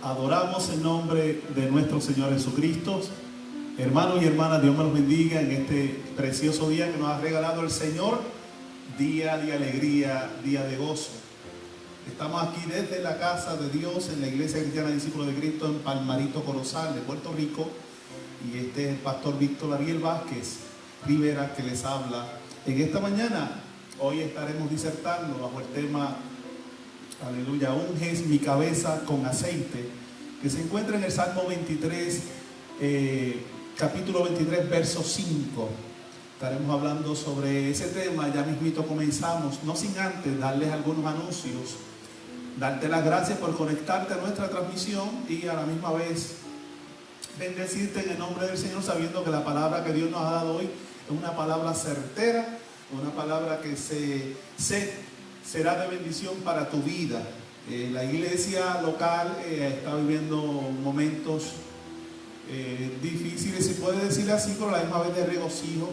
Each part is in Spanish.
Adoramos el nombre de nuestro Señor Jesucristo. Hermanos y hermanas, Dios me los bendiga en este precioso día que nos ha regalado el Señor. Día de alegría, día de gozo. Estamos aquí desde la casa de Dios en la Iglesia Cristiana Discípulos de Cristo en Palmarito, Corozal, de Puerto Rico. Y este es el pastor Víctor Ariel Vázquez Rivera que les habla en esta mañana. Hoy estaremos disertando bajo el tema, aleluya, unges mi cabeza con aceite, que se encuentra en el Salmo 23, capítulo 23, verso 5. Estaremos hablando sobre ese tema. Ya mismito comenzamos, no sin antes darles algunos anuncios, darte las gracias por conectarte a nuestra transmisión y a la misma vez bendecirte en el nombre del Señor, sabiendo que la palabra que Dios nos ha dado hoy es una palabra certera, una palabra que será de bendición para tu vida. La iglesia local está viviendo momentos difíciles, se puede decir así, pero a la misma vez de regocijo,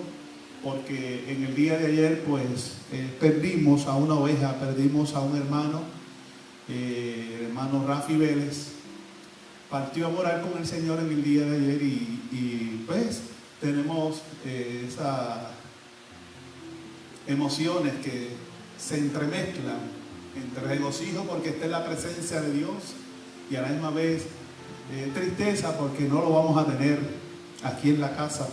porque en el día de ayer pues perdimos a una oveja, perdimos a un hermano, el hermano Rafi Vélez. Partió a morar con el Señor en el día de ayer y pues tenemos esas emociones que se entremezclan entre regocijo porque está en la presencia de Dios y a la misma vez tristeza porque no lo vamos a tener aquí en la casa,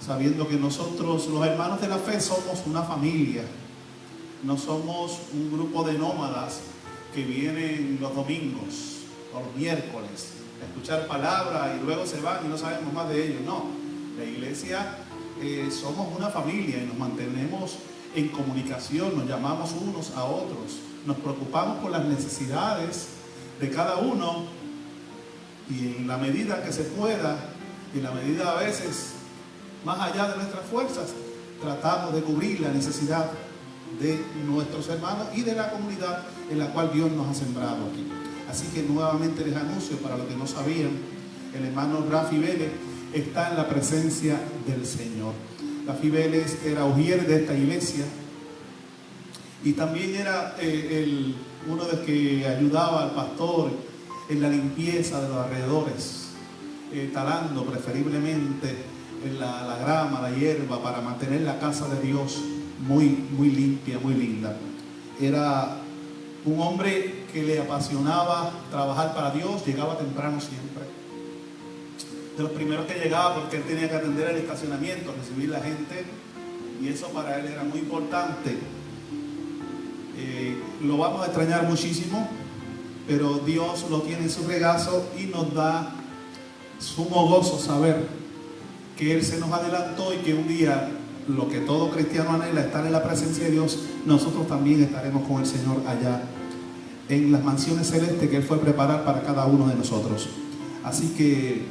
sabiendo que nosotros los hermanos de la fe somos una familia, no somos un grupo de nómadas que vienen los domingos o los miércoles a escuchar palabra y luego se van y no sabemos más de ellos. No, la iglesia somos una familia y nos mantenemos en comunicación, nos llamamos unos a otros, nos preocupamos por las necesidades de cada uno y en la medida que se pueda, y en la medida a veces más allá de nuestras fuerzas, tratamos de cubrir la necesidad de nuestros hermanos y de la comunidad en la cual Dios nos ha sembrado aquí. Así que nuevamente les anuncio, para los que no sabían, el hermano Rafi Vélez está en la presencia del Señor. Rafi Vélez era ujier de esta iglesia y también era uno de los que ayudaba al pastor en la limpieza de los alrededores, talando preferiblemente en la grama, la hierba, para mantener la casa de Dios muy, muy limpia, muy linda. Era un hombre que le apasionaba trabajar para Dios, llegaba temprano siempre. De los primeros que llegaba, porque él tenía que atender el estacionamiento, recibir la gente, y eso para él era muy importante. Lo vamos a extrañar muchísimo, pero Dios lo tiene en su regazo y nos da sumo gozo saber que Él se nos adelantó y que un día, lo que todo cristiano anhela, estar en la presencia de Dios, nosotros también estaremos con el Señor allá en las mansiones celestes que Él fue a preparar para cada uno de nosotros. Así que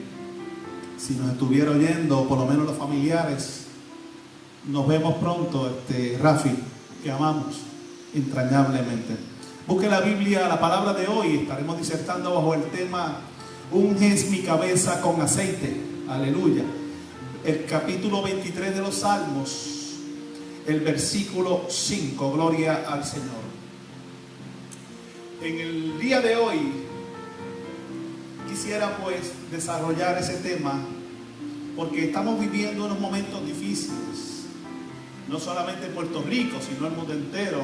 si nos estuviera oyendo, por lo menos los familiares, nos vemos pronto, Rafi, que amamos entrañablemente. Busque la Biblia, la palabra de hoy. Estaremos disertando bajo el tema unges mi cabeza con aceite. Aleluya. El capítulo 23 de los Salmos, el versículo 5. Gloria al Señor. En el día de hoy quisiera pues desarrollar ese tema porque estamos viviendo unos momentos difíciles, no solamente en Puerto Rico, sino el mundo entero.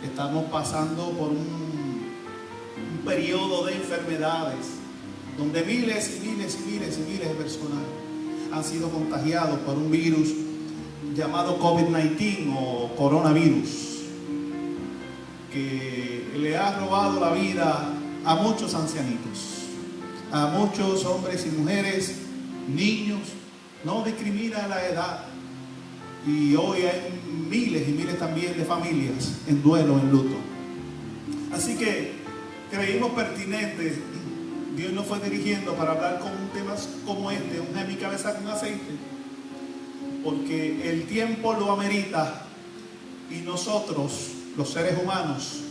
Estamos pasando por un periodo de enfermedades donde miles y miles y miles y miles de personas han sido contagiados por un virus llamado COVID-19 o coronavirus, que le ha robado la vida a muchos ancianitos, a muchos hombres y mujeres, niños, no discrimina la edad. Y hoy hay miles y miles también de familias en duelo, en luto. Así que creímos pertinente, Dios nos fue dirigiendo para hablar con temas como este, unge mi cabeza con aceite, porque el tiempo lo amerita y nosotros, los seres humanos,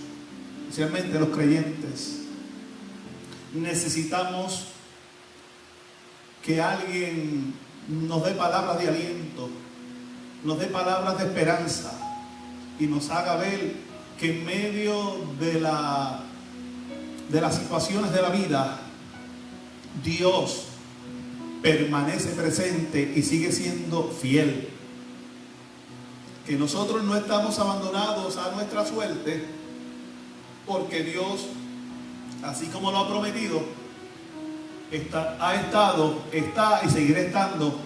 especialmente los creyentes, necesitamos que alguien nos dé palabras de aliento, nos dé palabras de esperanza y nos haga ver que en medio de las situaciones de la vida Dios permanece presente y sigue siendo fiel. Que nosotros no estamos abandonados a nuestra suerte, porque Dios, así como lo ha prometido, está y seguirá estando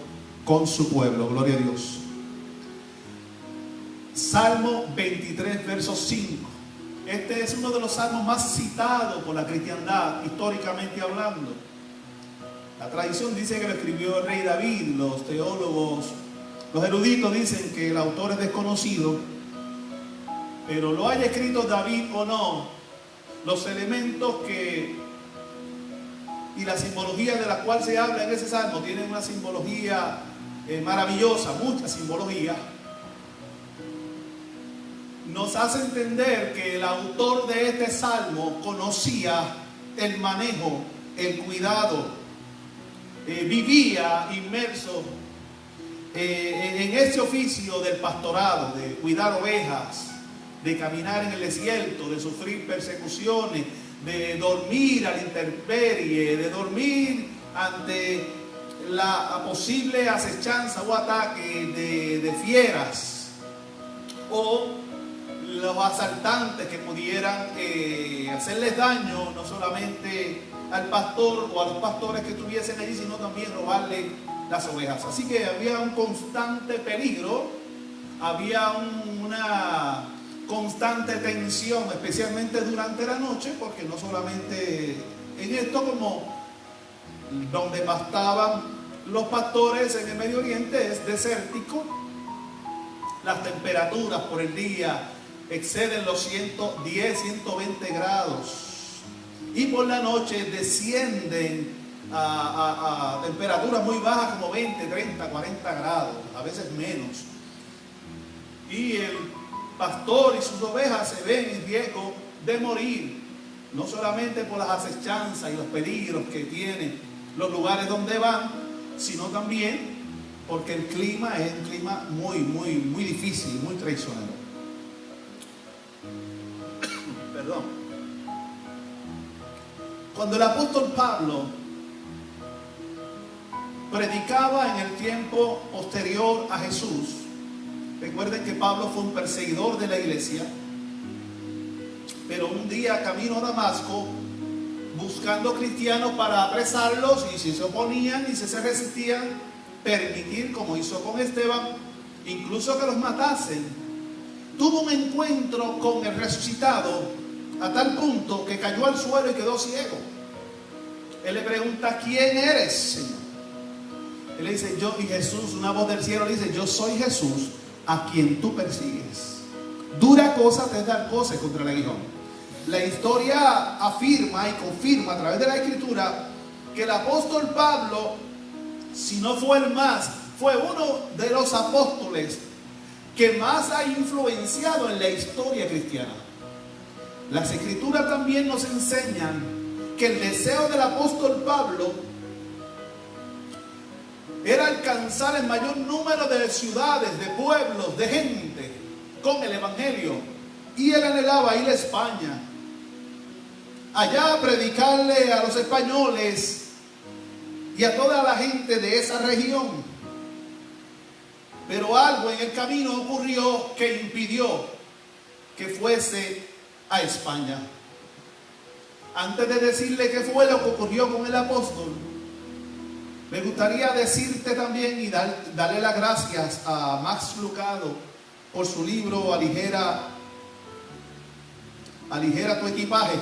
con su pueblo. Gloria a Dios. Salmo 23, verso 5. Este es uno de los salmos más citados por la cristiandad, históricamente hablando. La tradición dice que lo escribió el rey David. Los teólogos, los eruditos dicen que el autor es desconocido, pero lo haya escrito David o no, los elementos y la simbología de la cual se habla en ese salmo tienen una simbología maravillosa, mucha simbología. Nos hace entender que el autor de este salmo conocía el manejo, el cuidado, vivía inmerso en ese oficio del pastorado, de cuidar ovejas, de caminar en el desierto, de sufrir persecuciones, de dormir a la intemperie, de dormir ante la posible acechanza o ataque de fieras o los asaltantes que pudieran hacerles daño, no solamente al pastor o a los pastores que estuviesen allí, sino también robarle las ovejas. Así que había un constante peligro, había una constante tensión, especialmente durante la noche, porque no solamente en esto, como donde pastaban los pastores en el Medio Oriente es desértico, las temperaturas por el día exceden los 110, 120 grados y por la noche descienden a temperaturas muy bajas como 20, 30, 40 grados, a veces menos. Y el pastor y sus ovejas se ven en riesgo de morir, no solamente por las acechanzas y los peligros que tienen los lugares donde van, sino también porque el clima es un clima muy, muy, muy difícil, muy traicionero. Perdón. Cuando el apóstol Pablo predicaba en el tiempo posterior a Jesús, recuerden que Pablo fue un perseguidor de la iglesia, pero un día camino a Damasco buscando cristianos para apresarlos, y si se oponían y si se resistían, permitir, como hizo con Esteban, incluso que los matasen. Tuvo un encuentro con el resucitado a tal punto que cayó al suelo y quedó ciego. Él le pregunta: ¿quién eres, Señor? Él le dice: yo. Y Jesús, una voz del cielo, le dice: yo soy Jesús a quien tú persigues. Dura cosa te es dar cosas contra el aguijón. La historia afirma y confirma a través de la Escritura que el apóstol Pablo, si no fue el más, fue uno de los apóstoles que más ha influenciado en la historia cristiana. Las Escrituras también nos enseñan que el deseo del apóstol Pablo era alcanzar el mayor número de ciudades, de pueblos, de gente con el Evangelio. Y él anhelaba ir a España, allá a predicarle a los españoles y a toda la gente de esa región. Pero algo en el camino ocurrió que impidió que fuese a España. Antes de decirle qué fue lo que ocurrió con el apóstol, me gustaría decirte también y darle las gracias a Max Lucado por su libro Aligera tu equipaje.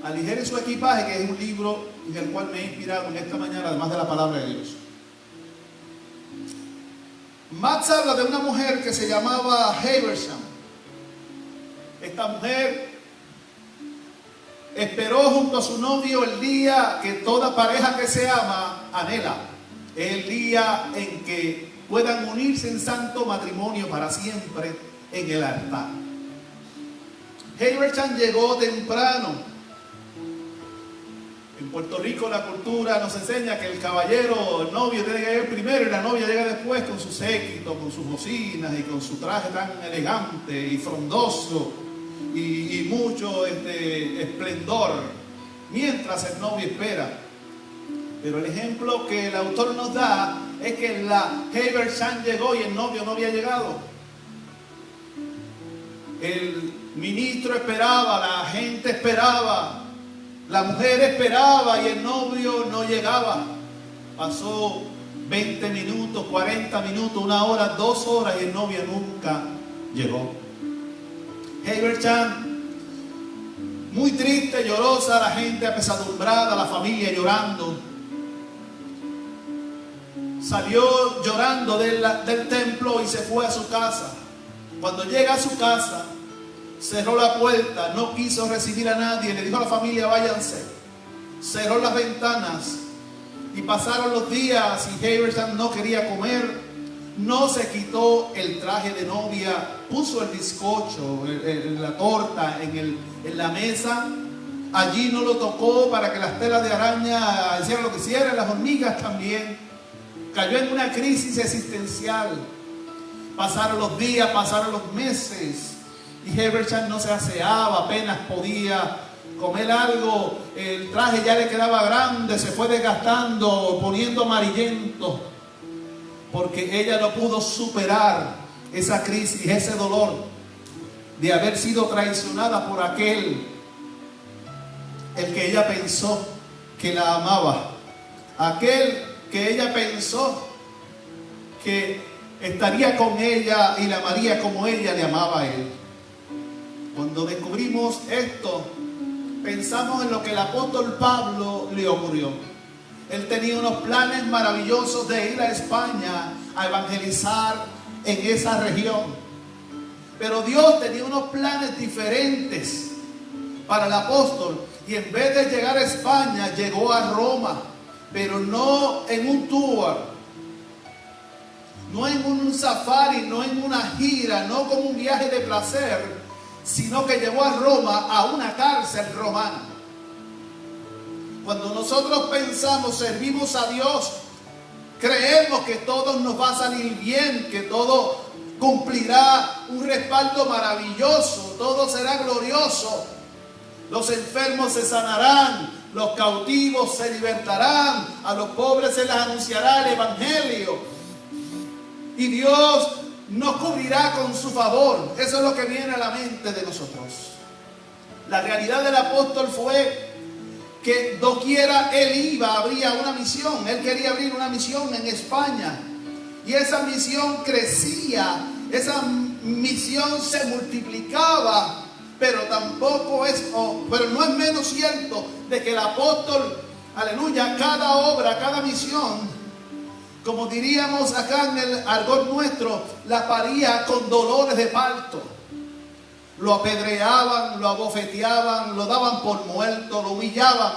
Aligere su equipaje, que es un libro en el cual me he inspirado en esta mañana, además de la palabra de Dios. Max habla de una mujer que se llamaba Habersham. Esta mujer esperó junto a su novio el día que toda pareja que se ama anhela. El día en que puedan unirse en santo matrimonio para siempre en el altar. Habersham llegó temprano. En Puerto Rico la cultura nos enseña que el caballero, el novio, tiene que llegar primero y la novia llega después con su séquito, con sus bocinas y con su traje tan elegante y frondoso y mucho esplendor. mientras el novio espera. Pero el ejemplo que el autor nos da es que la Heibersham llegó y el novio no había llegado. El ministro esperaba, la gente esperaba, la mujer esperaba y el novio no llegaba. Pasó 20 minutos, 40 minutos, 1 hora, 2 horas y el novio nunca llegó. Heibersham, muy triste, llorosa, la gente apesadumbrada, la familia llorando. Salió llorando del templo y se fue a su casa. Cuando llega a su casa, cerró la puerta, no quiso recibir a nadie, le dijo a la familia, váyanse. Cerró las ventanas y pasaron los días y Heibersham no quería comer, no se quitó el traje de novia, puso el bizcocho, la torta en la mesa. Allí no lo tocó para que las telas de araña hicieran lo que hicieran, las hormigas también. Cayó en una crisis existencial. Pasaron los días, pasaron los meses y Heibersham no se aseaba, apenas podía comer algo. El traje ya le quedaba grande, se fue desgastando, poniendo amarillento, porque ella no pudo superar esa crisis, ese dolor de haber sido traicionada por aquel, el que ella pensó que la amaba, aquel que ella pensó que estaría con ella y la amaría como ella le amaba a él. Cuando descubrimos esto, pensamos en lo que el apóstol Pablo le ocurrió. Él tenía unos planes maravillosos de ir a España a evangelizar en esa región. Pero Dios tenía unos planes diferentes para el apóstol. Y en vez de llegar a España, llegó a Roma. Pero no en un tour, no en un safari, no en una gira, no como un viaje de placer, sino que llegó a Roma, a una cárcel romana. Cuando nosotros pensamos, servimos a Dios, creemos que todo nos va a salir bien, que todo cumplirá un respaldo maravilloso, todo será glorioso. Los enfermos se sanarán, los cautivos se libertarán, a los pobres se les anunciará el evangelio y Dios nos cubrirá con su favor. Eso es lo que viene a la mente de nosotros. La realidad del apóstol fue que doquiera él iba, habría una misión. Él quería abrir una misión en España y esa misión crecía, esa misión se multiplicaba. Pero pero no es menos cierto de que el apóstol, aleluya, cada obra, cada misión, como diríamos acá en el argot nuestro, la paría con dolores de parto. Lo apedreaban, lo abofeteaban, lo daban por muerto, lo humillaban,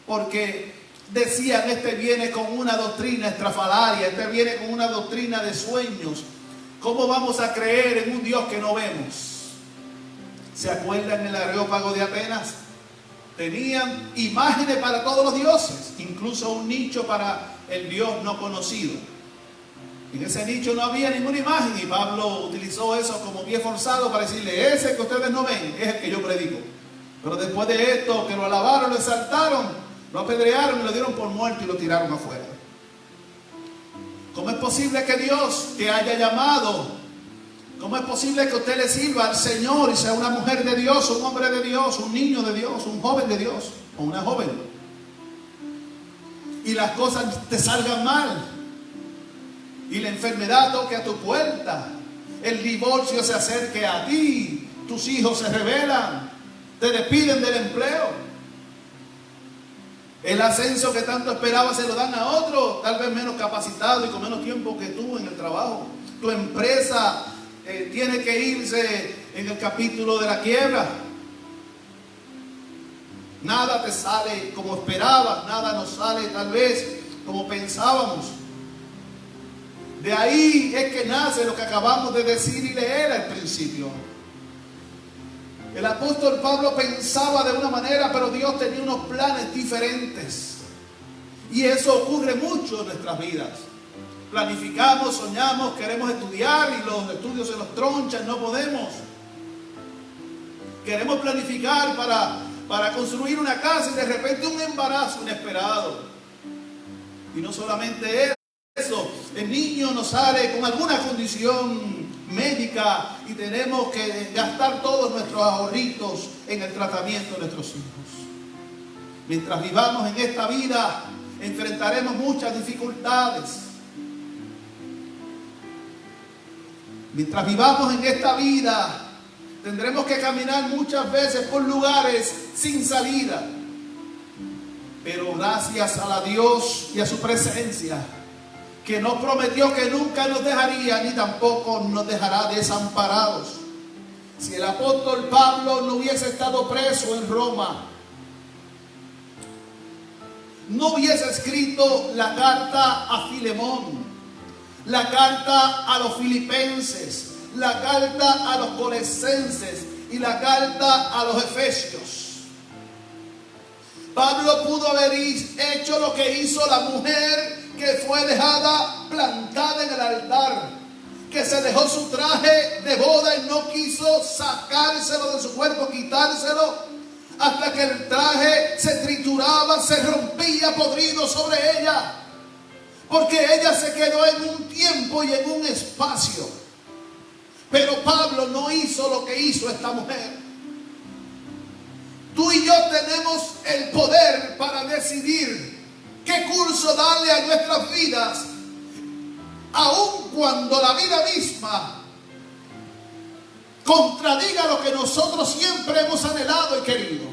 porque decían, este viene con una doctrina estrafalaria, este viene con una doctrina de sueños. ¿Cómo vamos a creer en un Dios que no vemos? ¿Se acuerdan el Areópago de Atenas? Tenían imágenes para todos los dioses, incluso un nicho para el Dios no conocido. En ese nicho no había ninguna imagen y Pablo utilizó eso como pie forzado para decirle, ese que ustedes no ven es el que yo predico. Pero después de esto, que lo alabaron, lo exaltaron, lo apedrearon y lo dieron por muerto y lo tiraron afuera. ¿Cómo es posible que Dios te haya llamado? ¿Cómo es posible que usted le sirva al Señor y sea una mujer de Dios, un hombre de Dios, un niño de Dios, un joven de Dios o una joven? Y las cosas te salgan mal. Y la enfermedad toque a tu puerta. El divorcio se acerque a ti. Tus hijos se rebelan. Te despiden del empleo. El ascenso que tanto esperabas se lo dan a otro, tal vez menos capacitado y con menos tiempo que tú en el trabajo. Tu empresa tiene que irse en el capítulo de la quiebra. Nada te sale como esperabas, nada nos sale tal vez como pensábamos. De ahí es que nace lo que acabamos de decir y leer al principio. El apóstol Pablo pensaba de una manera, pero Dios tenía unos planes diferentes. Y eso ocurre mucho en nuestras vidas. Planificamos, soñamos, queremos estudiar y los estudios se nos tronchan, no podemos. Queremos planificar para para construir una casa y de repente un embarazo inesperado. Y no solamente eso, el niño nos sale con alguna condición médica y tenemos que gastar todos nuestros ahorritos en el tratamiento de nuestros hijos. Mientras vivamos en esta vida, enfrentaremos muchas dificultades. Mientras vivamos en esta vida, tendremos que caminar muchas veces por lugares sin salida. Pero gracias a Dios y a su presencia, que nos prometió que nunca nos dejaría ni tampoco nos dejará desamparados. Si el apóstol Pablo no hubiese estado preso en Roma, no hubiese escrito la carta a Filemón, la carta a los filipenses, la carta a los colosenses y la carta a los efesios. Pablo pudo haber hecho lo que hizo la mujer que fue dejada plantada en el altar, que se dejó su traje de boda y no quiso sacárselo de su cuerpo, quitárselo, hasta que el traje se trituraba, se rompía podrido sobre ella, porque ella se quedó en un tiempo y en un espacio. Pero Pablo no hizo lo que hizo esta mujer. Tú y yo tenemos el poder para decidir qué curso darle a nuestras vidas, aun cuando la vida misma contradiga lo que nosotros siempre hemos anhelado y querido,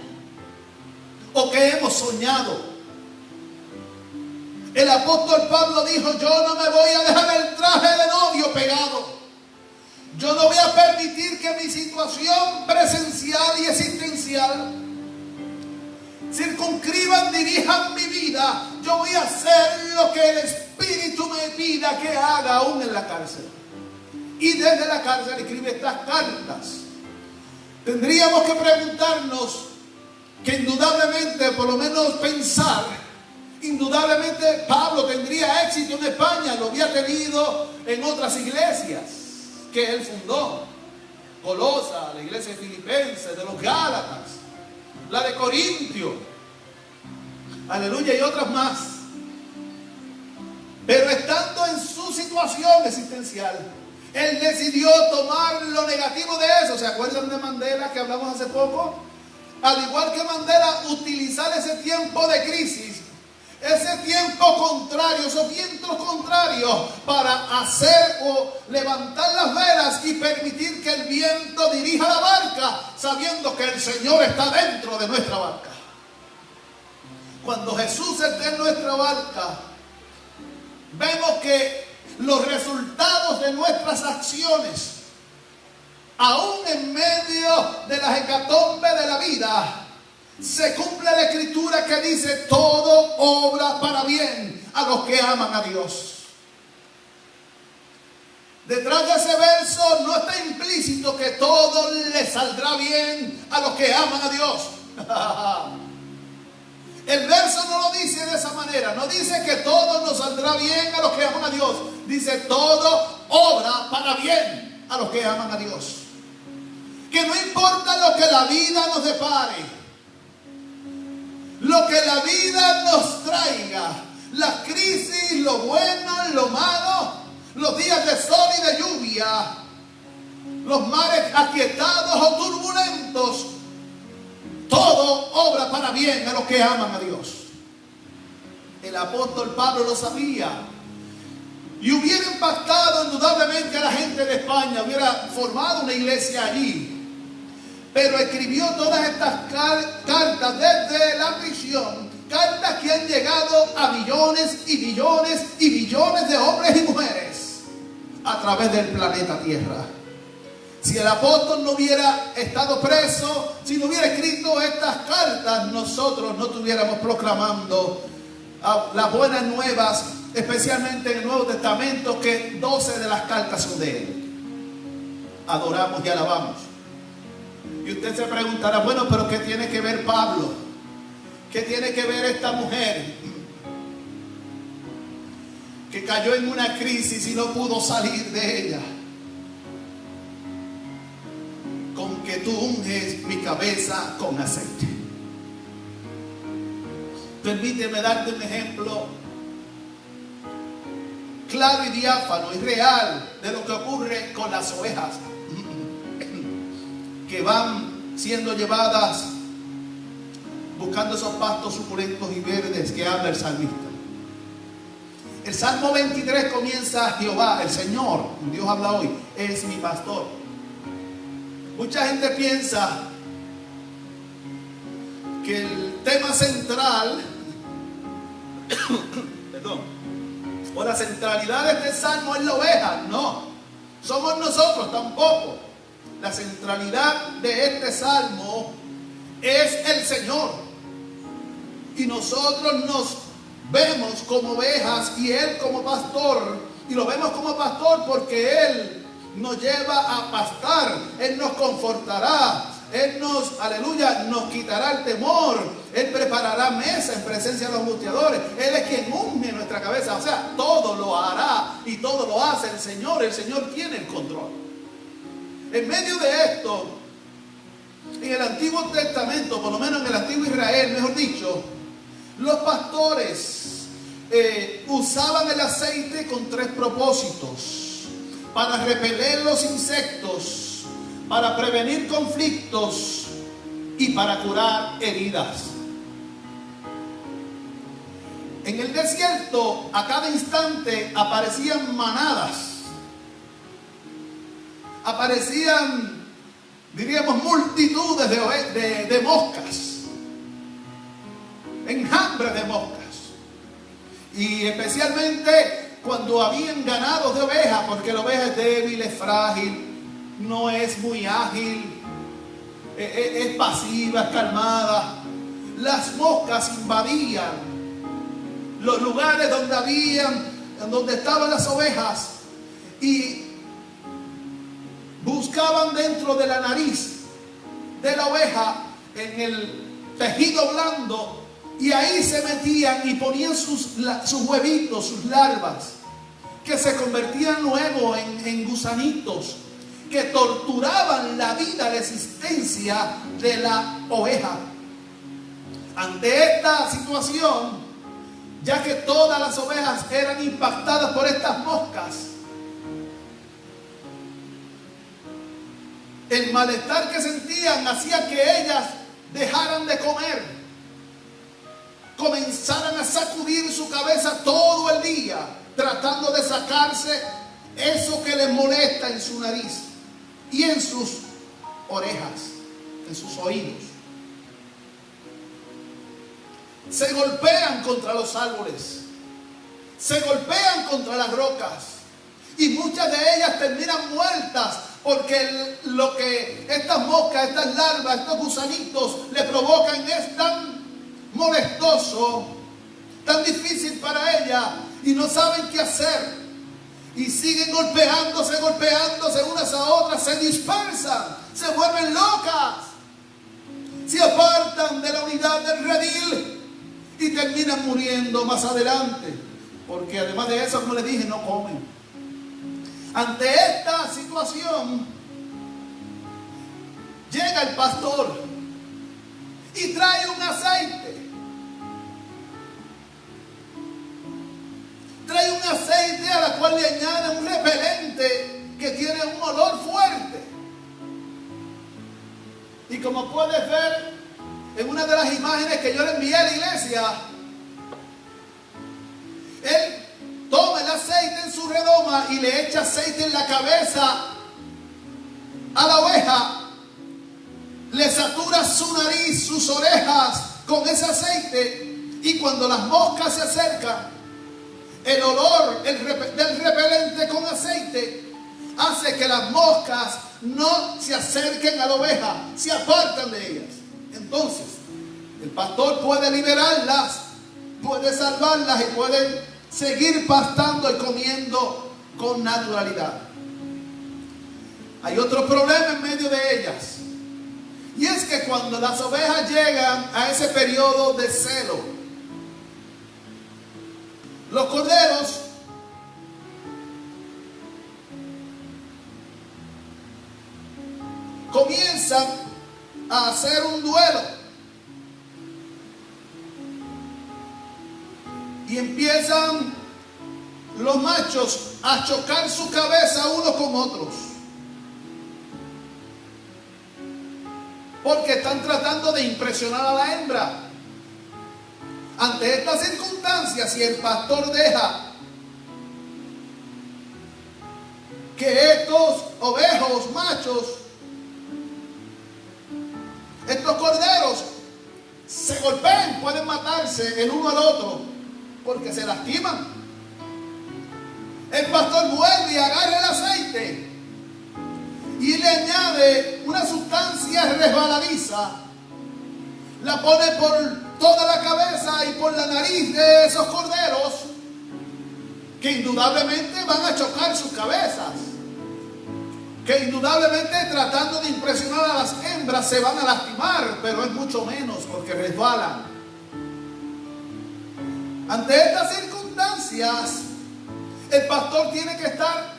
o que hemos soñado. El apóstol Pablo dijo: yo no me voy a dejar el traje de novio pegado. Yo no voy a permitir que mi situación presencial y existencial circunscriban, dirijan mi vida. Yo voy a hacer lo que el Espíritu me pida que haga aún en la cárcel. Y desde la cárcel escribe estas cartas. Tendríamos que preguntarnos, que indudablemente, por lo menos pensar, indudablemente Pablo tendría éxito en España, lo había tenido en otras iglesias que él fundó. Colosa, la iglesia de Filipenses, de los Gálatas, la de Corintio, aleluya, y otras más. Pero estando en su situación existencial, él decidió tomar lo negativo de eso. ¿Se acuerdan de Mandela que hablamos hace poco? Al igual que Mandela, utilizar ese tiempo de crisis, ese tiempo contrario, esos vientos contrarios, para hacer o levantar las velas y permitir que el viento dirija la barca, sabiendo que el Señor está dentro de nuestra barca. Cuando Jesús está en nuestra barca, vemos que los resultados de nuestras acciones, aún en medio de las hecatombes de la vida, se cumple la escritura que dice: todo obra para bien a los que aman a Dios. Detrás de ese verso no está implícito que todo le saldrá bien a los que aman a Dios. El verso no lo dice de esa manera. No dice que todo nos saldrá bien a los que aman a Dios. Dice: todo obra para bien a los que aman a Dios. Que no importa lo que la vida nos depare, lo que la vida nos traiga, las crisis, lo bueno, lo malo, los días de sol y de lluvia, los mares aquietados o turbulentos, todo obra para bien a los que aman a Dios. El apóstol Pablo lo sabía y hubiera impactado indudablemente a la gente de España, hubiera formado una iglesia allí. Pero escribió todas estas cartas desde la prisión, cartas que han llegado a millones y millones y millones de hombres y mujeres a través del planeta Tierra. Si el apóstol no hubiera estado preso, si no hubiera escrito estas cartas, nosotros no estuviéramos proclamando las buenas nuevas, especialmente en el Nuevo Testamento, que 12 de las cartas son de él. Adoramos y alabamos. Y usted se preguntará: bueno, pero ¿qué tiene que ver Pablo? ¿Qué tiene que ver esta mujer que cayó en una crisis y no pudo salir de ella? Con que tú unges mi cabeza con aceite. Permíteme darte un ejemplo claro y diáfano y real de lo que ocurre con las ovejas que van siendo llevadas buscando esos pastos suculentos y verdes que habla el salmista. El Salmo 23 comienza: Jehová, el Señor, Dios habla hoy, es mi pastor. Mucha gente piensa que el tema central o la centralidad de este salmo es la oveja. No, somos nosotros tampoco. La centralidad de este salmo es el Señor. Y nosotros nos vemos como ovejas y Él como pastor. Y lo vemos como pastor porque Él nos lleva a pastar. Él nos confortará. Él nos, aleluya, nos quitará el temor. Él preparará mesa en presencia de los angustiadores. Él es quien unge nuestra cabeza. O sea, todo lo hará y todo lo hace el Señor. El Señor tiene el control. En medio de esto, en el Antiguo Testamento, por lo menos en el Antiguo Israel, mejor dicho, los pastores usaban el aceite con 3 propósitos: para repeler los insectos, para prevenir conflictos y para curar heridas. En el desierto, a cada instante aparecían manadas, aparecían, diríamos, multitudes de moscas, enjambres de moscas. Y especialmente cuando habían ganados de ovejas, porque la oveja es débil, es frágil, no es muy ágil, es pasiva, es calmada. Las moscas invadían los lugares donde estaban las ovejas y buscaban dentro de la nariz de la oveja, en el tejido blando, y ahí se metían y ponían sus huevitos, sus larvas, que se convertían luego en gusanitos que torturaban la vida, la existencia de la oveja. Ante esta situación, ya que todas las ovejas eran impactadas por estas moscas, el malestar que sentían hacía que ellas dejaran de comer, comenzaran a sacudir su cabeza todo el día, tratando de sacarse eso que les molesta en su nariz y en sus orejas, en sus oídos. Se golpean contra los árboles, se golpean contra las rocas, y muchas de ellas terminan muertas porque lo que estas moscas, estas larvas, estos gusanitos le provocan es tan molestoso, tan difícil para ellas, y no saben qué hacer, y siguen golpeándose unas a otras, se dispersan, se vuelven locas, se apartan de la unidad del redil y terminan muriendo más adelante, porque además de eso, como les dije, no comen. Ante esta situación, llega el pastor y trae un aceite. Trae un aceite a la cual le añade un repelente que tiene un olor fuerte. Y como puedes ver en una de las imágenes que yo le envié a la iglesia, él toma el aceite en su redoma y le echa aceite en la cabeza a la oveja, le satura su nariz, sus orejas con ese aceite, y cuando las moscas se acercan, el olor del repelente con aceite hace que las moscas no se acerquen a la oveja, se apartan de ellas. Entonces, el pastor puede liberarlas, puede salvarlas y pueden seguir pastando y comiendo con naturalidad. Hay otro problema en medio de ellas, y es que cuando las ovejas llegan a ese periodo de celo, los corderos comienzan a hacer un duelo. y empiezan los machos a chocar su cabeza unos con otros, porque están tratando de impresionar a la hembra. Ante estas circunstancias, si el pastor deja que estos ovejos machos, estos corderos, se golpeen, pueden matarse el uno al otro porque se lastiman. El pastor vuelve y agarra el aceite y le añade una sustancia resbaladiza, la pone por toda la cabeza y por la nariz de esos corderos, que indudablemente van a chocar sus cabezas, que indudablemente tratando de impresionar a las hembras se van a lastimar, pero es mucho menos porque resbalan. Ante estas circunstancias, el pastor tiene que estar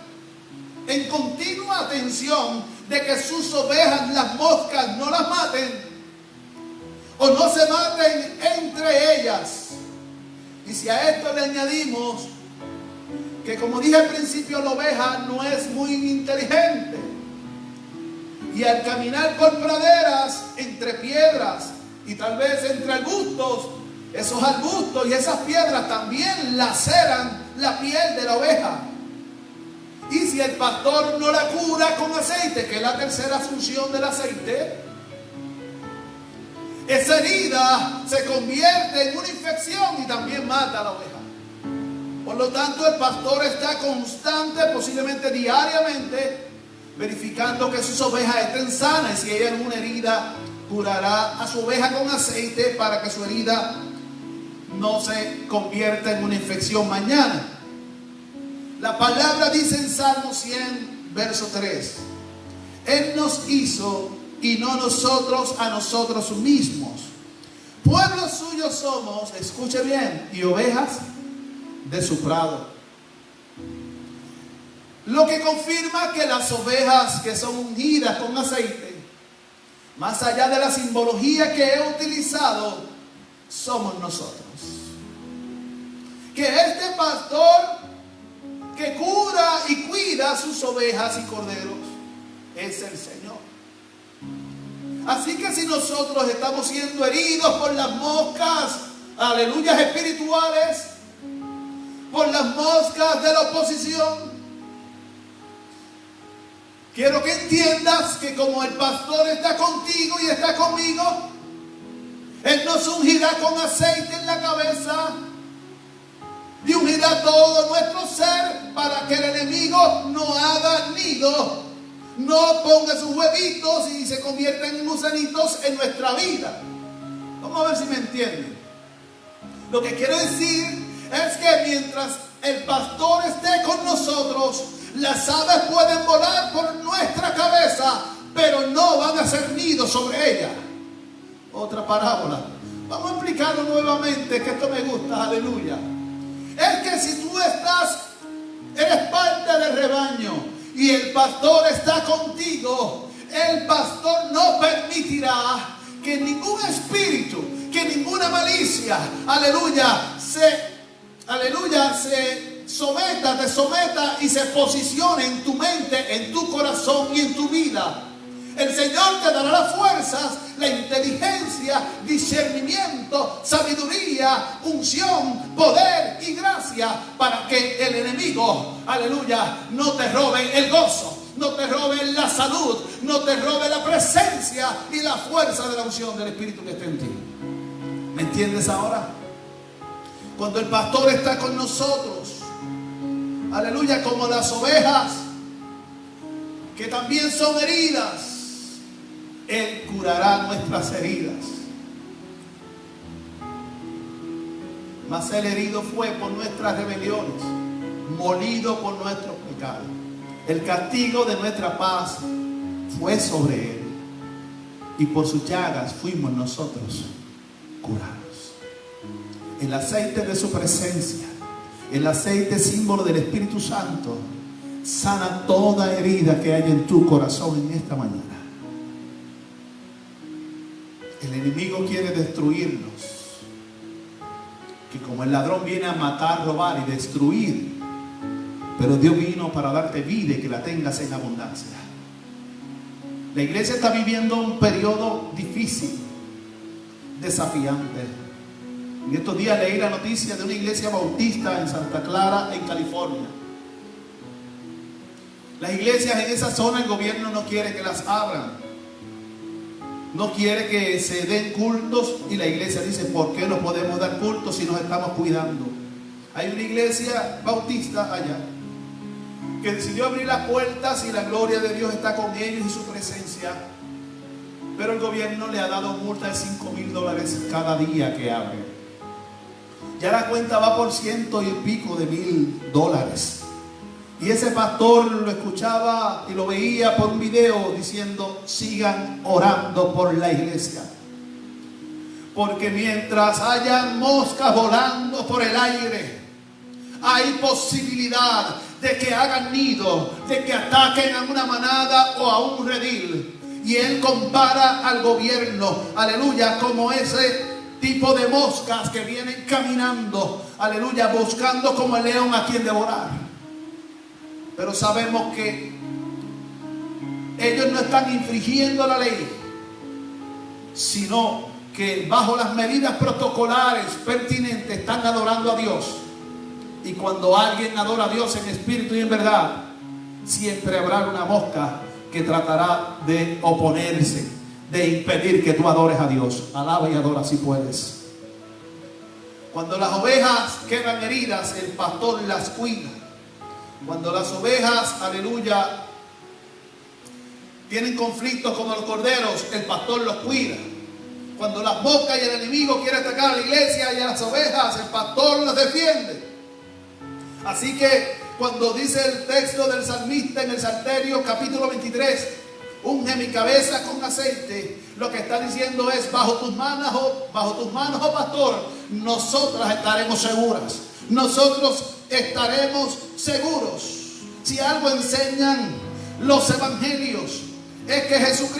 en continua atención de que sus ovejas, las moscas, no las maten o no se maten entre ellas. Y si a esto le añadimos que, como dije al principio, la oveja no es muy inteligente, y al caminar por praderas, entre piedras y tal vez entre arbustos, esos arbustos y esas piedras también laceran la piel de la oveja. Y si el pastor no la cura con aceite, que es la tercera función del aceite, esa herida se convierte en una infección y también mata a la oveja. Por lo tanto, el pastor está constante, posiblemente diariamente, verificando que sus ovejas estén sanas. Y si hay alguna herida, curará a su oveja con aceite para que su herida no se convierta en una infección mañana. La palabra dice en Salmo 100, verso 3: Él nos hizo y no nosotros a nosotros mismos. Pueblo suyo somos, escuche bien, y ovejas de su prado. Lo que confirma que las ovejas que son ungidas con aceite, más allá de la simbología que he utilizado, somos nosotros. Que este pastor que cura y cuida sus ovejas y corderos es el Señor. Así que si nosotros estamos siendo heridos por las moscas, aleluyas, espirituales, por las moscas de la oposición, quiero que entiendas que como el pastor está contigo y está conmigo, Él nos ungirá con aceite en la cabeza y ungirá todo nuestro ser para que el enemigo no haga nido, no ponga sus huevitos y se convierta en gusanitos en nuestra vida. Vamos a ver si me entienden. Lo que quiero decir es que mientras el pastor esté con nosotros, las aves pueden volar por nuestra cabeza, pero no van a hacer nido sobre ella. Otra parábola. Vamos a explicarlo nuevamente, que esto me gusta, aleluya. Es que si tú eres parte del rebaño y el pastor está contigo, el pastor no permitirá que ningún espíritu, que ninguna malicia, te someta y se posicione en tu mente, en tu corazón y en tu vida. El Señor te dará las fuerzas, la inteligencia, discernimiento, sabiduría, unción, poder y gracia para que el enemigo, no te robe el gozo, no te robe la salud, no te robe la presencia y la fuerza de la unción del Espíritu que está en ti. ¿Me entiendes ahora? Cuando el pastor está con nosotros, como las ovejas que también son heridas, Él curará nuestras heridas. Mas el herido fue por nuestras rebeliones, molido por nuestros pecados. El castigo de nuestra paz fue sobre Él, y por sus llagas fuimos nosotros curados. El aceite de su presencia, el aceite símbolo del Espíritu Santo, sana toda herida que haya en tu corazón en esta mañana. El enemigo quiere destruirnos, que como el ladrón viene a matar, robar y destruir, pero Dios vino para darte vida y que la tengas en abundancia. La iglesia está viviendo un periodo difícil, desafiante. En estos días leí la noticia de una iglesia bautista en Santa Clara, en California. Las iglesias en esa zona, el gobierno no quiere que las abran, no quiere que se den cultos, y la iglesia dice: ¿por qué no podemos dar cultos si nos estamos cuidando? Hay una iglesia bautista allá que decidió abrir las puertas y la gloria de Dios está con ellos y su presencia, pero el gobierno le ha dado multa de $5,000 cada día que abre. Ya la cuenta va por $100 y pico de $1,000. Y ese pastor lo escuchaba y lo veía por un video diciendo: sigan orando por la iglesia, porque mientras haya moscas volando por el aire, hay posibilidad de que hagan nido, de que ataquen a una manada o a un redil. Y él compara al gobierno, aleluya, como ese tipo de moscas que vienen caminando, aleluya, buscando como el león a quien devorar. Pero sabemos que ellos no están infringiendo la ley, sino que bajo las medidas protocolares pertinentes están adorando a Dios. Y cuando alguien adora a Dios en espíritu y en verdad, siempre habrá una mosca que tratará de oponerse, de impedir que tú adores a Dios. Alaba y adora si puedes. Cuando las ovejas quedan heridas, el pastor las cuida. Cuando las ovejas, aleluya, tienen conflictos como los corderos, el pastor los cuida. Cuando las moscas y el enemigo quieren atacar a la iglesia y a las ovejas, el pastor las defiende. Así que cuando dice el texto del salmista en el Salterio capítulo 23, unge mi cabeza con aceite, lo que está diciendo es: bajo tus manos, oh pastor, nosotras estaremos seguras. Nosotros estaremos seguros. Si algo enseñan los evangelios, es que Jesús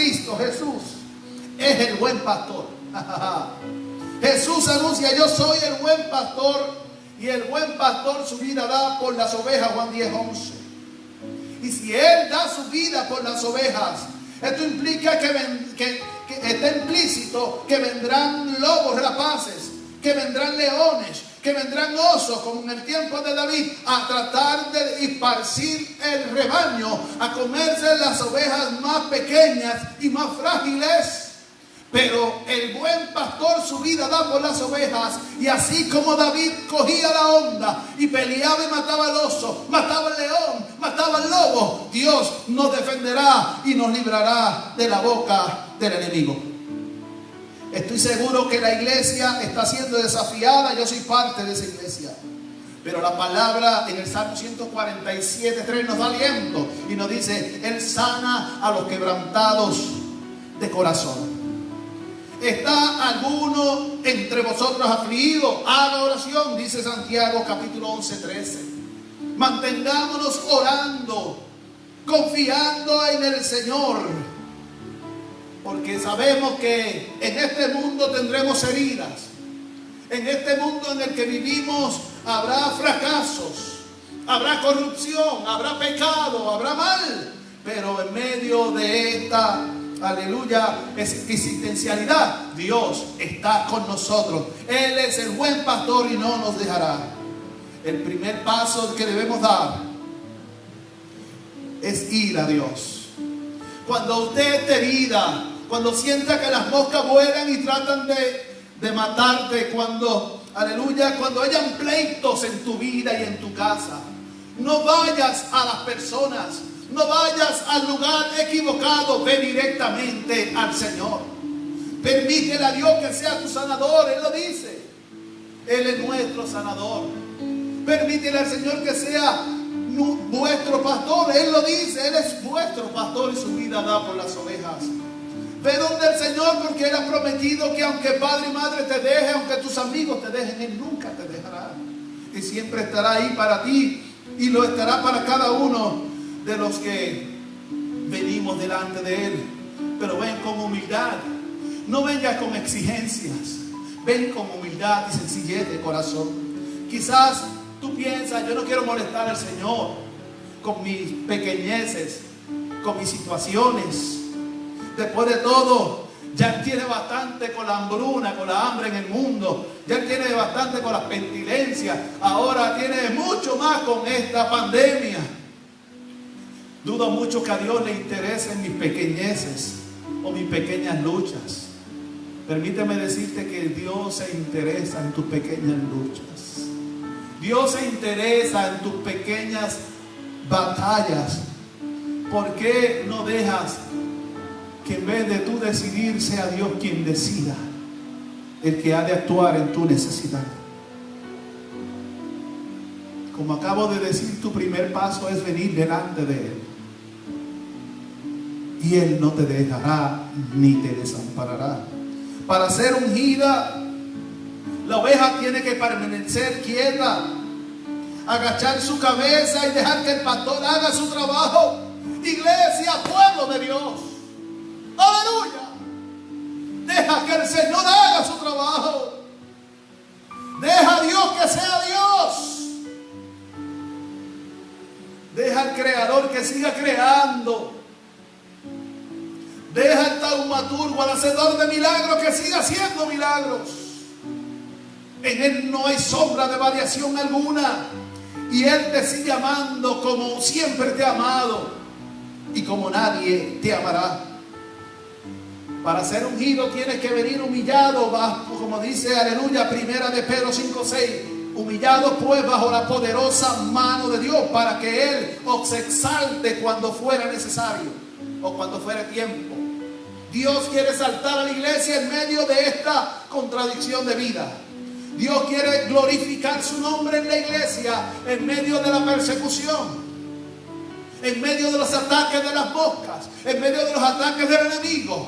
es el buen pastor. Jesús anuncia: yo soy el buen pastor, y el buen pastor su vida da por las ovejas. Juan 10:11. Y si Él da su vida por las ovejas, esto implica que está implícito que vendrán lobos rapaces, que vendrán leones, que vendrán osos, como en el tiempo de David, a tratar de esparcir el rebaño, a comerse las ovejas más pequeñas y más frágiles. Pero el buen pastor su vida da por las ovejas. Y así como David cogía la onda y peleaba y mataba al oso, mataba al león, mataba al lobo, Dios nos defenderá y nos librará de la boca del enemigo. Estoy seguro que la iglesia está siendo desafiada. Yo soy parte de esa iglesia. Pero la palabra en el Salmo 147:3 nos da aliento y nos dice: Él sana a los quebrantados de corazón. ¿Está alguno entre vosotros afligido? Haga oración, dice Santiago capítulo 11:13. Mantengámonos orando, confiando en el Señor, porque sabemos que en este mundo tendremos heridas. En este mundo en el que vivimos habrá fracasos, habrá corrupción, habrá pecado, habrá mal. Pero en medio de esta, aleluya, existencialidad, Dios está con nosotros. Él es el buen pastor y no nos dejará. El primer paso que debemos dar es ir a Dios. Cuando usted esté herida, cuando sienta que las moscas vuelan y tratan de matarte, cuando, aleluya, cuando hayan pleitos en tu vida y en tu casa, no vayas a las personas, no vayas al lugar equivocado, ve directamente al Señor. Permítele a Dios que sea tu sanador. Él lo dice, Él es nuestro sanador. Permítele al Señor que sea vuestro pastor. Él lo dice, Él es vuestro pastor y su vida da por las ovejas. Ve donde el Señor, porque Él ha prometido que aunque padre y madre te dejen, aunque tus amigos te dejen, Él nunca te dejará. Y siempre estará ahí para ti y lo estará para cada uno de los que venimos delante de Él. Pero ven con humildad, no vengas con exigencias, ven con humildad y sencillez de corazón. Quizás tú piensas, yo no quiero molestar al Señor con mis pequeñeces, con mis situaciones. Después de todo, ya Él tiene bastante con la hambruna, con la hambre en el mundo. Ya Él tiene bastante con las pestilencias. Ahora tiene mucho más con esta pandemia. Dudo mucho que a Dios le interesen mis pequeñeces o mis pequeñas luchas. Permíteme decirte que Dios se interesa en tus pequeñas luchas. Dios se interesa en tus pequeñas batallas. ¿Por qué no dejas que en vez de tú decidir sea Dios quien decida el que ha de actuar en tu necesidad? Como acabo de decir, tu primer paso es venir delante de Él. Y Él no te dejará ni te desamparará. Para ser ungida, la oveja tiene que permanecer quieta, agachar su cabeza y dejar que el pastor haga su trabajo. Iglesia, pueblo de Dios, aleluya. Deja que el Señor haga su trabajo. Deja a Dios que sea Dios. Deja al Creador que siga creando. Deja al taumaturgo, al hacedor de milagros, que siga haciendo milagros. En Él no hay sombra de variación alguna. Y Él te sigue amando como siempre te ha amado. Y como nadie te amará. Para ser ungido tienes que venir humillado, como dice, aleluya, primera de Pedro 5:6. Humillado pues bajo la poderosa mano de Dios, para que Él os exalte cuando fuera necesario o cuando fuera tiempo. Dios quiere exaltar a la iglesia en medio de esta contradicción de vida. Dios quiere glorificar su nombre en la iglesia en medio de la persecución, en medio de los ataques de las moscas, en medio de los ataques del enemigo.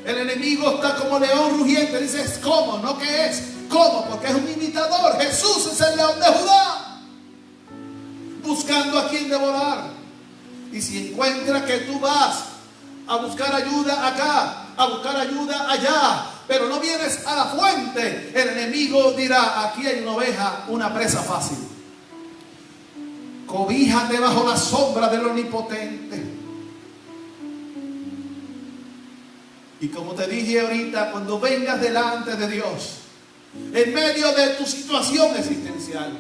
El enemigo está como león rugiente. Dices, ¿cómo? ¿No qué es? ¿Cómo? Porque es un imitador. Jesús es el león de Judá, buscando a quien devorar. Y si encuentra que tú vas a buscar ayuda acá, a buscar ayuda allá, pero no vienes a la fuente, el enemigo dirá, aquí hay una oveja, una presa fácil. Cobíjate bajo la sombra del Omnipotente. Y como te dije ahorita, cuando vengas delante de Dios, en medio de tu situación existencial,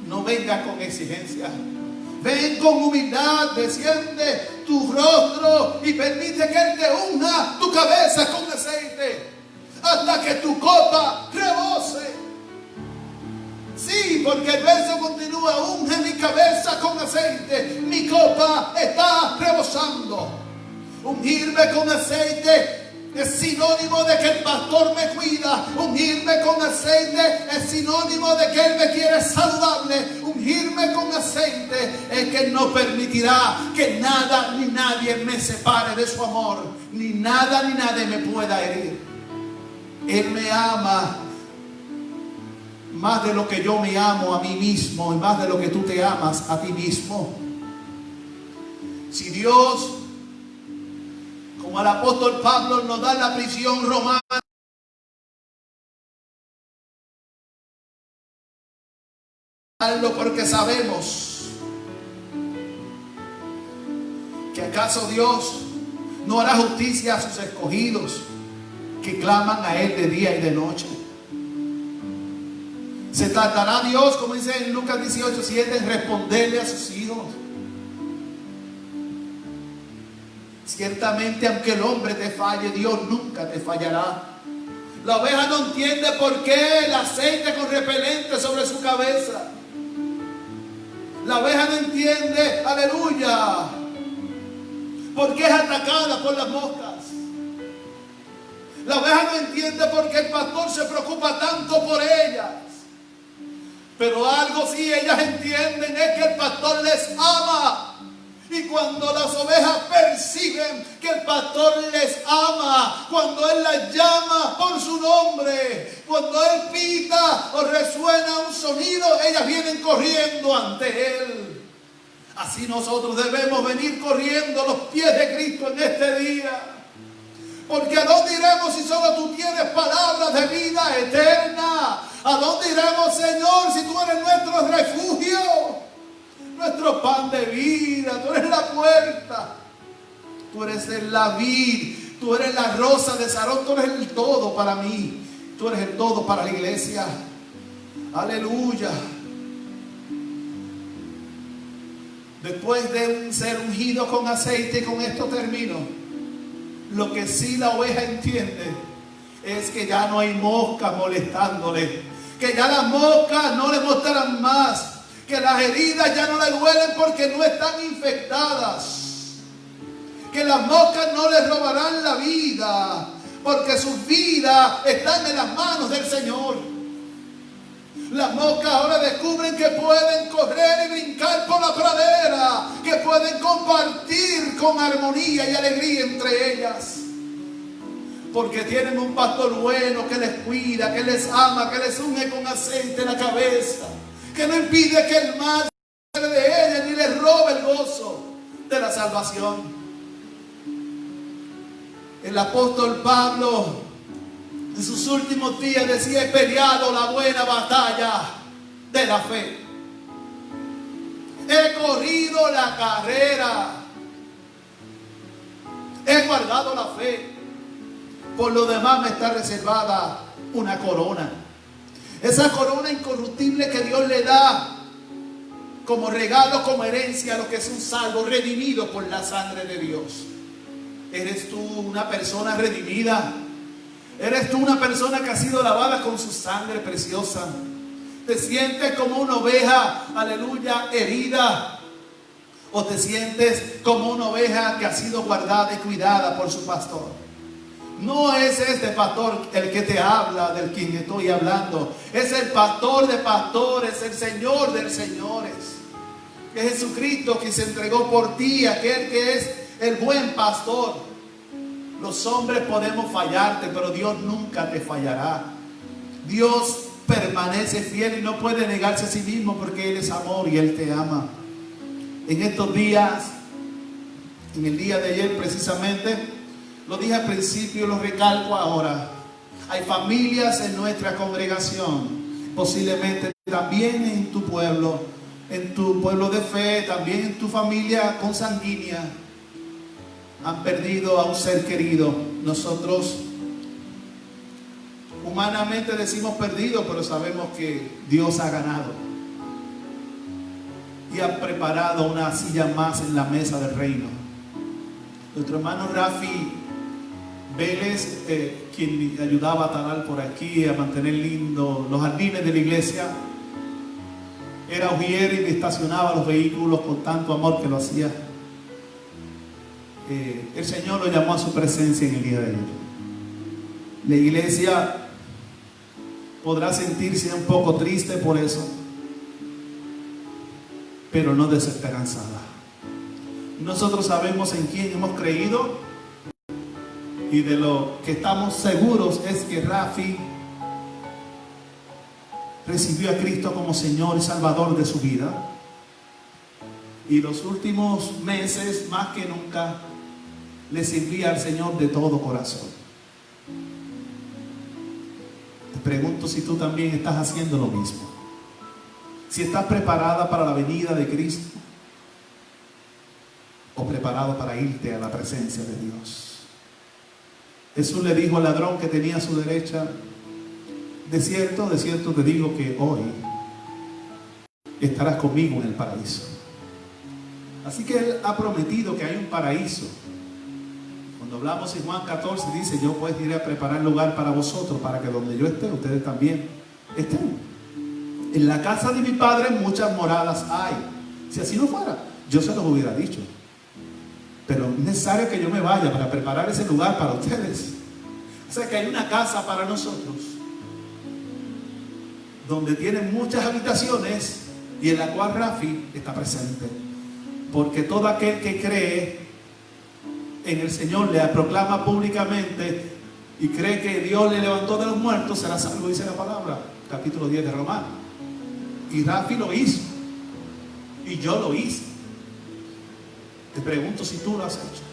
no vengas con exigencia. Ven con humildad, desciende tu rostro y permite que Él te unja tu cabeza con aceite hasta que tu copa rebose. Sí, porque el verso continúa, unge mi cabeza con aceite, mi copa está rebosando. Ungirme con aceite es sinónimo de que el pastor me cuida. Ungirme con aceite es sinónimo de que Él me quiere saludable. Ungirme con aceite es que Él no permitirá que nada ni nadie me separe de su amor. Ni nada ni nadie me pueda herir. Él me ama más de lo que yo me amo a mí mismo y más de lo que tú te amas a ti mismo. Si Dios, como el apóstol Pablo, nos da la prisión romana, porque sabemos que acaso Dios no hará justicia a sus escogidos que claman a Él de día y de noche. Se tratará Dios, como dice en Lucas 18:7, en responderle a sus hijos. Ciertamente, aunque el hombre te falle, Dios nunca te fallará. La oveja no entiende por qué el aceite con repelente sobre su cabeza. La oveja no entiende, aleluya, por qué es atacada por las moscas. La oveja no entiende por qué el pastor se preocupa tanto por ellas. Pero algo sí ellas entienden, es que el pastor les ama. Y cuando las ovejas perciben que el pastor les ama, cuando Él las llama por su nombre, cuando Él pita o resuena un sonido, ellas vienen corriendo ante Él. Así nosotros debemos venir corriendo a los pies de Cristo en este día. Porque ¿a dónde iremos si solo tú tienes palabras de vida eterna? ¿A dónde iremos, Señor, si tú eres nuestro refugio? Nuestro pan de vida, tú eres la puerta. Tú eres la vid, tú eres la rosa de Sarón, tú eres el todo para mí. Tú eres el todo para la iglesia. Aleluya. Después de ser ungido con aceite, con esto termino. Lo que sí la oveja entiende es que ya no hay moscas molestándole, que ya las moscas no le molestarán más, que las heridas ya no le duelen porque no están infectadas, que las moscas no le robarán la vida porque sus vidas están en las manos del Señor. Las moscas ahora descubren que pueden correr y brincar por la pradera, que pueden compartir con armonía y alegría entre ellas, porque tienen un pastor bueno que les cuida, que les ama, que les unge con aceite en la cabeza, que no impide que el mal se de ellas ni les robe el gozo de la salvación. El apóstol Pablo en sus últimos días decía: he peleado la buena batalla de la fe, he corrido la carrera, he guardado la fe, por lo demás me está reservada una corona, esa corona incorruptible que Dios le da como regalo, como herencia a los que son salvos, redimidos por la sangre de Dios. ¿Eres tú una persona redimida? ¿Eres tú una persona que ha sido lavada con su sangre preciosa? ¿Te sientes como una oveja, aleluya, herida? ¿O te sientes como una oveja que ha sido guardada y cuidada por su pastor? No es este pastor el que te habla, del quien estoy hablando. Es el pastor de pastores, el Señor de señores. Es Jesucristo que se entregó por ti, aquel que es el buen pastor. Los hombres podemos fallarte, pero Dios nunca te fallará. Dios permanece fiel y no puede negarse a sí mismo, porque Él es amor y Él te ama. En estos días, en el día de ayer precisamente, lo dije al principio y lo recalco ahora, hay familias en nuestra congregación, posiblemente también en tu pueblo de fe, también en tu familia consanguínea, han perdido a un ser querido. Nosotros humanamente decimos perdido, pero sabemos que Dios ha ganado y ha preparado una silla más en la mesa del reino. Nuestro hermano Rafi Vélez, quien ayudaba a talar por aquí, a mantener lindo los jardines de la iglesia, era ujier y estacionaba los vehículos con tanto amor que lo hacía. El Señor lo llamó a su presencia en el día de ayer. La iglesia podrá sentirse un poco triste por eso, pero no desesperanzada. Nosotros sabemos en quién hemos creído, y de lo que estamos seguros es que Rafi recibió a Cristo como Señor y Salvador de su vida, y los últimos meses más que nunca le servía al Señor de todo corazón. Te pregunto si tú también estás haciendo lo mismo, si estás preparada para la venida de Cristo o preparado para irte a la presencia de Dios. Jesús le dijo al ladrón que tenía a su derecha: de cierto te digo que hoy estarás conmigo en el paraíso. Así que Él ha prometido que hay un paraíso. Cuando hablamos en Juan 14 dice: yo pues iré a preparar lugar para vosotros, para que donde yo esté, ustedes también estén. En la casa de mi Padre muchas moradas hay. Si así no fuera, yo se los hubiera dicho. Pero es necesario que yo me vaya para preparar ese lugar para ustedes. O sea que hay una casa para nosotros, donde tienen muchas habitaciones, y en la cual Rafi está presente. Porque todo aquel que cree en el Señor, le proclama públicamente y cree que Dios le levantó de los muertos, será salvo, dice la palabra, capítulo 10 de Romanos. Y Rafi lo hizo, y yo lo hice. Te pregunto si tú lo has hecho,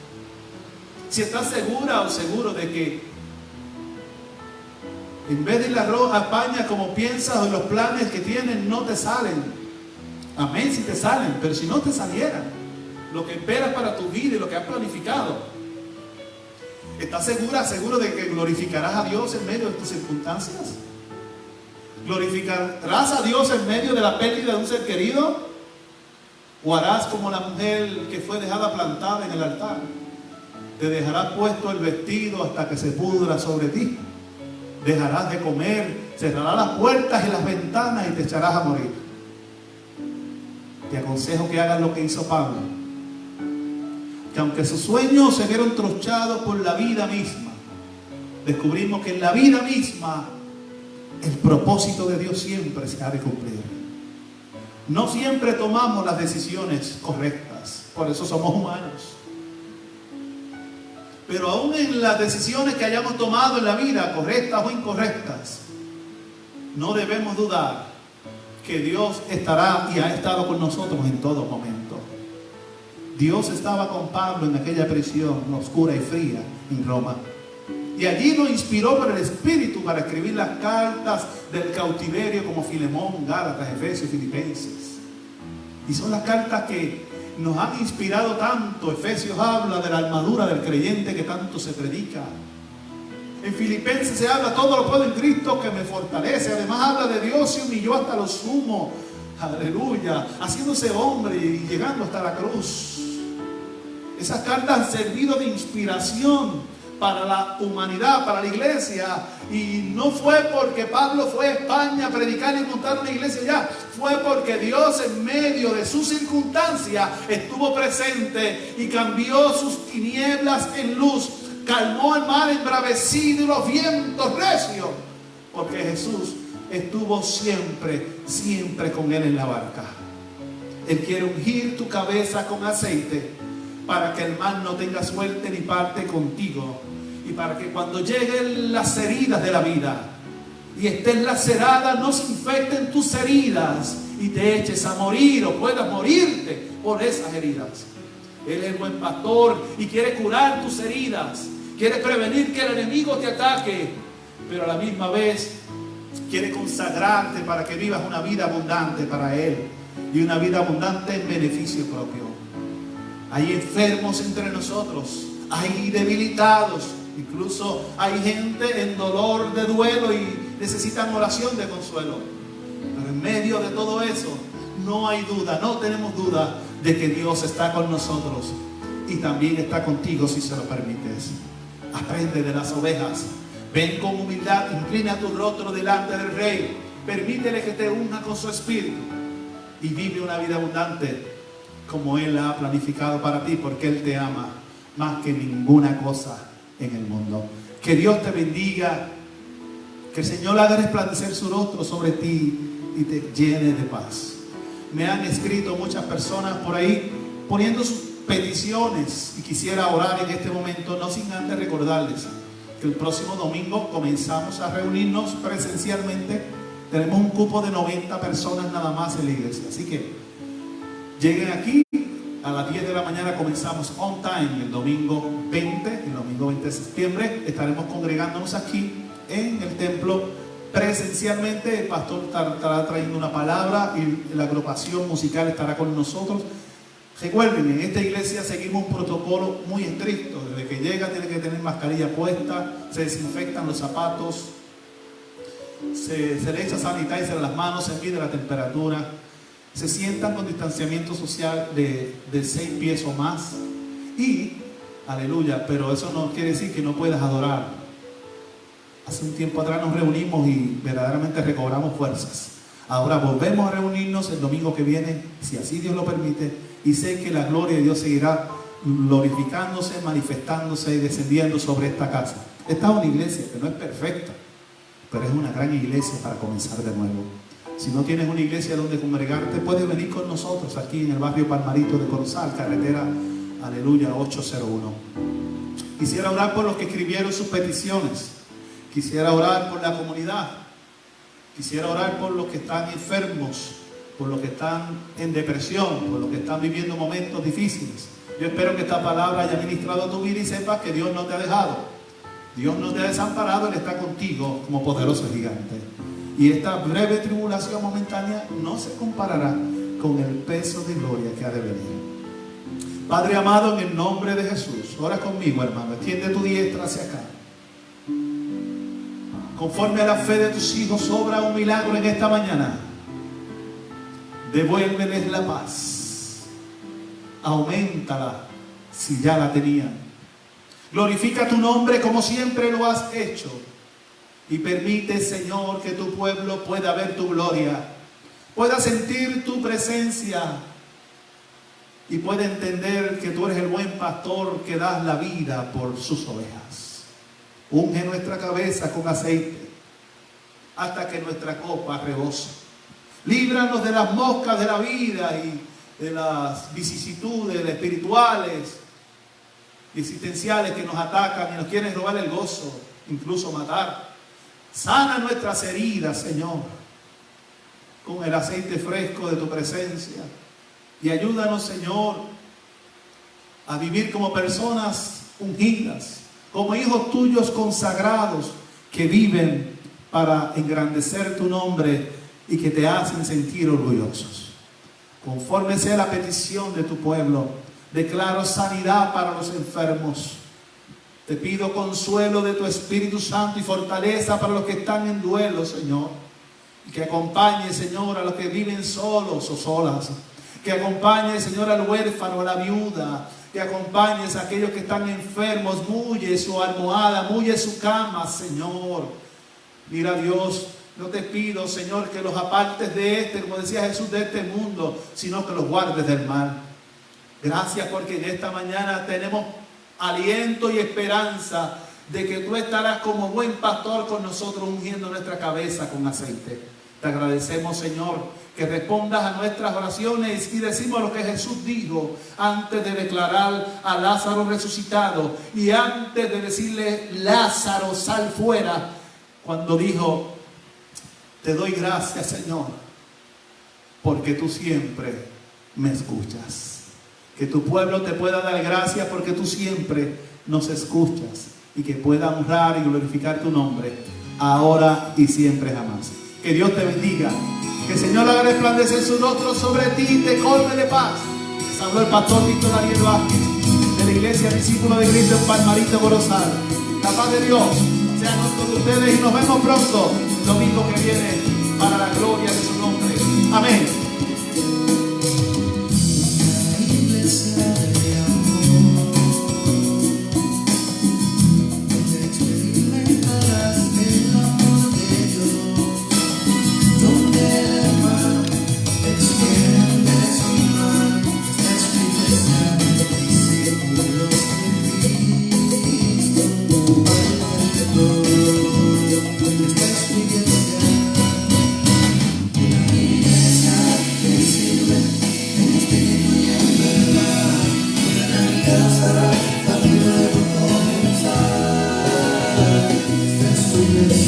Si estás segura o seguro de que en vez de ir a España como piensas o los planes que tienes no te salen. Amén si te salen, pero si no te salieran, lo que esperas para tu vida y lo que has planificado, ¿estás seguro de que glorificarás a Dios en medio de tus circunstancias? ¿Glorificarás a Dios en medio de la pérdida de un ser querido? ¿O harás como la mujer que fue dejada plantada en el altar? Te dejarás puesto el vestido hasta que se pudra sobre ti. Dejarás de comer, cerrarás las puertas y las ventanas y te echarás a morir. Te aconsejo que hagas lo que hizo Pablo, que aunque sus sueños se vieron trochados por la vida misma, descubrimos que en la vida misma el propósito de Dios siempre se ha de cumplir. No siempre tomamos las decisiones correctas, por eso somos humanos. Pero aún en las decisiones que hayamos tomado en la vida, correctas o incorrectas, no debemos dudar que Dios estará y ha estado con nosotros en todo momento. Dios estaba con Pablo en aquella prisión oscura y fría en Roma. Y allí lo inspiró por el Espíritu para escribir las cartas del cautiverio como Filemón, Gálatas, Efesios, Filipenses. Y son las cartas que nos han inspirado tanto. Efesios habla de la armadura del creyente que tanto se predica. En Filipenses se habla, todo lo puedo en Cristo que me fortalece. Además habla de Dios se humilló hasta lo sumo, aleluya, haciéndose hombre y llegando hasta la cruz. Esas cartas han servido de inspiración para la humanidad, para la iglesia. Y no fue porque Pablo fue a España a predicar y montar una iglesia allá. Fue porque Dios en medio de sus circunstancias estuvo presente y cambió sus tinieblas en luz. Calmó el mar embravecido y los vientos recios. Porque Jesús estuvo siempre con él en la barca. Él quiere ungir tu cabeza con aceite para que el mal no tenga suerte ni parte contigo. Y para que cuando lleguen las heridas de la vida y estés lacerada, no se infecten tus heridas y te eches a morir o puedas morirte por esas heridas. Él es el buen pastor y quiere curar tus heridas. Quiere prevenir que el enemigo te ataque, pero a la misma vez quiere consagrarte para que vivas una vida abundante para Él y una vida abundante en beneficio propio. Hay enfermos entre nosotros, hay debilitados, incluso hay gente en dolor de duelo y necesitan oración de consuelo. Pero en medio de todo eso, no hay duda, no tenemos duda de que Dios está con nosotros y también está contigo si se lo permites. Aprende de las ovejas, ven con humildad, inclina tu rostro delante del Rey, permítele que te una con su espíritu y vive una vida abundante como Él la ha planificado para ti, porque Él te ama más que ninguna cosa en el mundo. Que Dios te bendiga, que el Señor haga resplandecer su rostro sobre ti y te llene de paz. Me han escrito muchas personas por ahí poniendo sus peticiones y quisiera orar en este momento, no sin antes recordarles que el próximo domingo comenzamos a reunirnos presencialmente. Tenemos un cupo de 90 personas nada más en la iglesia, así que lleguen aquí. A las 10 de la mañana comenzamos on time el domingo 20 de septiembre. Estaremos congregándonos aquí en el templo presencialmente. El pastor estará trayendo una palabra y la agrupación musical estará con nosotros. Recuerden, en esta iglesia seguimos un protocolo muy estricto. Desde que llega tiene que tener mascarilla puesta, se desinfectan los zapatos, se le echa sanitizer a las manos, se mide la temperatura, se sientan con distanciamiento social de 6 pies o más. Y, aleluya, pero eso no quiere decir que no puedas adorar. Hace un tiempo atrás nos reunimos y verdaderamente recobramos fuerzas. Ahora volvemos a reunirnos el domingo que viene, si así Dios lo permite, y sé que la gloria de Dios seguirá glorificándose, manifestándose y descendiendo sobre esta casa. Esta es una iglesia que no es perfecta, pero es una gran iglesia para comenzar de nuevo. Si no tienes una iglesia donde congregarte, puedes venir con nosotros aquí en el barrio Palmarito de Corozal, carretera, aleluya, 801. Quisiera orar por los que escribieron sus peticiones. Quisiera orar por la comunidad. Quisiera orar por los que están enfermos, por los que están en depresión, por los que están viviendo momentos difíciles. Yo espero que esta palabra haya ministrado a tu vida y sepas que Dios no te ha dejado. Dios no te ha desamparado, Él está contigo como poderoso gigante. Y esta breve tribulación momentánea no se comparará con el peso de gloria que ha de venir. Padre amado, en el nombre de Jesús, ora conmigo, hermano. Extiende tu diestra hacia acá. Conforme a la fe de tus hijos, obra un milagro en esta mañana. Devuélveles la paz. Auméntala si ya la tenían. Glorifica tu nombre como siempre lo has hecho. Y permite, Señor, que tu pueblo pueda ver tu gloria, pueda sentir tu presencia y pueda entender que tú eres el buen pastor que das la vida por sus ovejas. Unge nuestra cabeza con aceite hasta que nuestra copa rebose. Líbranos de las moscas de la vida y de las vicisitudes espirituales y existenciales que nos atacan y nos quieren robar el gozo, incluso matar. Sana nuestras heridas, Señor, con el aceite fresco de tu presencia. Y ayúdanos, Señor, a vivir como personas ungidas, como hijos tuyos consagrados que viven para engrandecer tu nombre y que te hacen sentir orgullosos. Conforme sea la petición de tu pueblo, declaro sanidad para los enfermos. Te pido consuelo de tu Espíritu Santo y fortaleza para los que están en duelo, Señor. Y que acompañe, Señor, a los que viven solos o solas. Que acompañe, Señor, al huérfano, a la viuda. Que acompañes a aquellos que están enfermos. Mulle su almohada, mulle su cama, Señor. Mira, Dios, no te pido, Señor, que los apartes de como decía Jesús, de este mundo, sino que los guardes del mal. Gracias porque en esta mañana tenemos aliento y esperanza de que tú estarás como buen pastor con nosotros, ungiendo nuestra cabeza con aceite. Te agradecemos, Señor, que respondas a nuestras oraciones y decimos lo que Jesús dijo antes de declarar a Lázaro resucitado y antes de decirle: Lázaro, sal fuera. Cuando dijo: te doy gracias, Señor, porque tú siempre me escuchas. Que tu pueblo te pueda dar gracias porque tú siempre nos escuchas y que pueda honrar y glorificar tu nombre ahora y siempre jamás. Que Dios te bendiga. Que el Señor haga resplandecer su rostro sobre ti y te colme de paz. Les habló el pastor Víctor Ariel Vázquez de la Iglesia Discípulo de Cristo en Palmarito, Borozal. La paz de Dios sea con todos ustedes y nos vemos pronto domingo que viene para la gloria de su nombre. Amén. Yes.